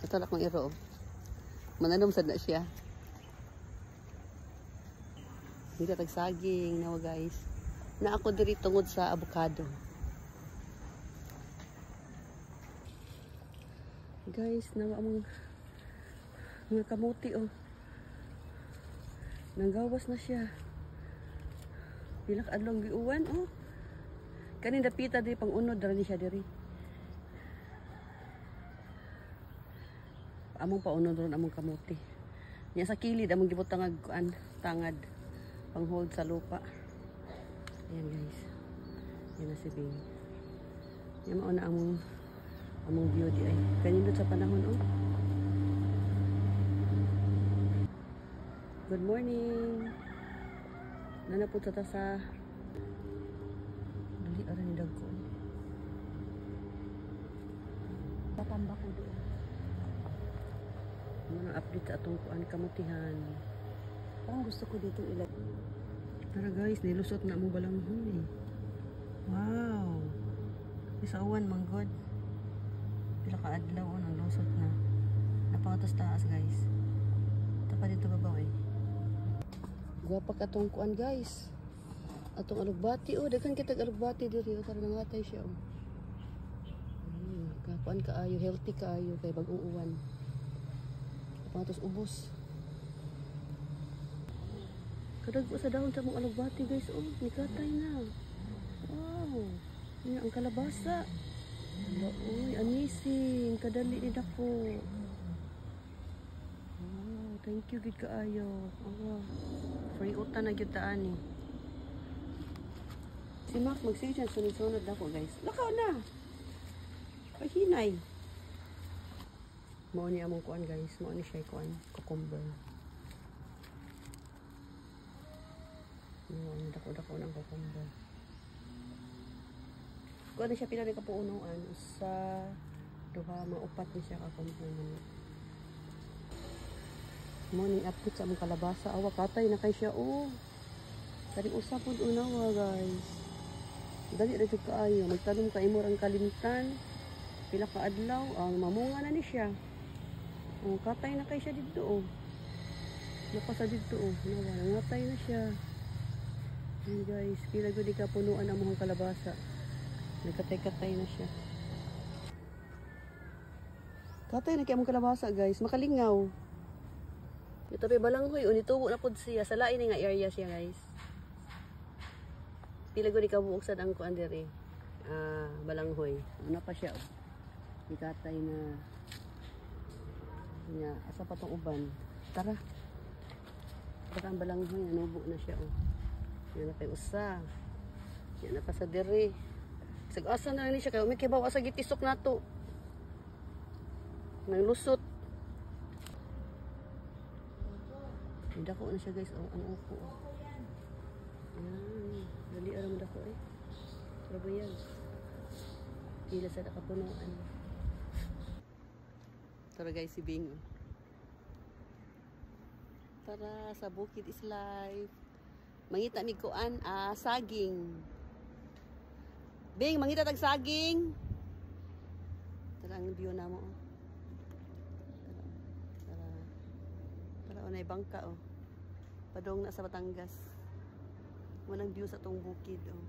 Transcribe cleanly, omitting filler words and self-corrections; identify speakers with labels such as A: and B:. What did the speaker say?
A: Katulak mong iro. Mananom sad na siya. Hindi ka tagsaging nawa guys. Na ako diri tungod sa avocado. Guys, nawa mong mga kamuti oh. Nanggawas na siya. Pilak adlong giuwan oh. Kanin dapita diri pang unod dara ni siya diri. Among paunod ron among kamuti. Nya sa kilid among gibutang kuan tangad pang hold sa lupa. Ayan guys. Yan na si Bing. Yan mao na among view di ay. Kanindot sa panahon oh. Good morning. Nanapot sa tasa. Dali ara ni dagko. Tatamba ko doon. Mga update sa atong kuan kamutihan.
B: Parang gusto ko dito ilagay.
A: Tara guys, nilusot na mo balanghon eh. Wow. Isawan manggod. Pila ka adlaw nang lusot na. Napangatos taas guys. Tapa dito babaw eh. Guwapa ka atong kuan guys. Atong alugbati oh, daghan kita alugbati diri oh, tara nangatay siya oh. Kakuan kaayo, healthy kaayo kay bagong uwan. Napangatos ubos. Kadagpo sa dahon sa mong alugbati guys oh, nikatay na. Wow. Yan ang kalabasa. Hala oy, anisin, kadali ni dako. Oh, thank you gid kaayo. Oh. Free utan na gyud ta ani. Si Mac magsiyan sunod-sunod dako guys. Lakaw na. Pahinay. Mao ni among kuan guys, mao ni siya kuan, cucumber. Ang dako-dako ng cucumber. Kung ano siya pila ni kapuunuan sa duha maupat ni siya ka-cucumber man. Morning update sa among kalabasa. Awa katay na kay siya oh. Kani usa pud unawa guys. Dali ra jud kaayo. Magtanom ka imo ang kalimtan. Pila ka adlaw, mamunga na ni siya. Oh, katay na kay siya didto oh. Napasa didto oh. Nawa nangatay na siya. Ayan guys, pila gud ka punuan ang mga kalabasa. Nagkatay-katay na siya. Katay na kay among kalabasa guys, makalingaw. Ito rin balanghoy, unitubo na pod siya. Sa lain nga area siya guys. Pila gud ka buoksan ang kuan diri. Balanghoy. Una pa siya. Ikatay na. Nya, asa pa tong uban. Tara. Baka ang balanghoy, nanubo na siya oh. Yan na kay usa. Yan na pa sa diri. Sag-asa na ni siya kay umi kibaw asa gitisok nato. Nang lusot. Dako na siya guys oh, ang upo oh. Yan, dali ara mo dako eh. Trabo yan. Pila sa nakapunuan. Tara guys si Bing oh. Tara sa bukid is life. Mangita mi kuan saging. Bing, mangita tag saging. Tara ang view na mo. Oh. Tara unay bangka oh. Padong na sa Batangas. Manang view sa tong bukid oh.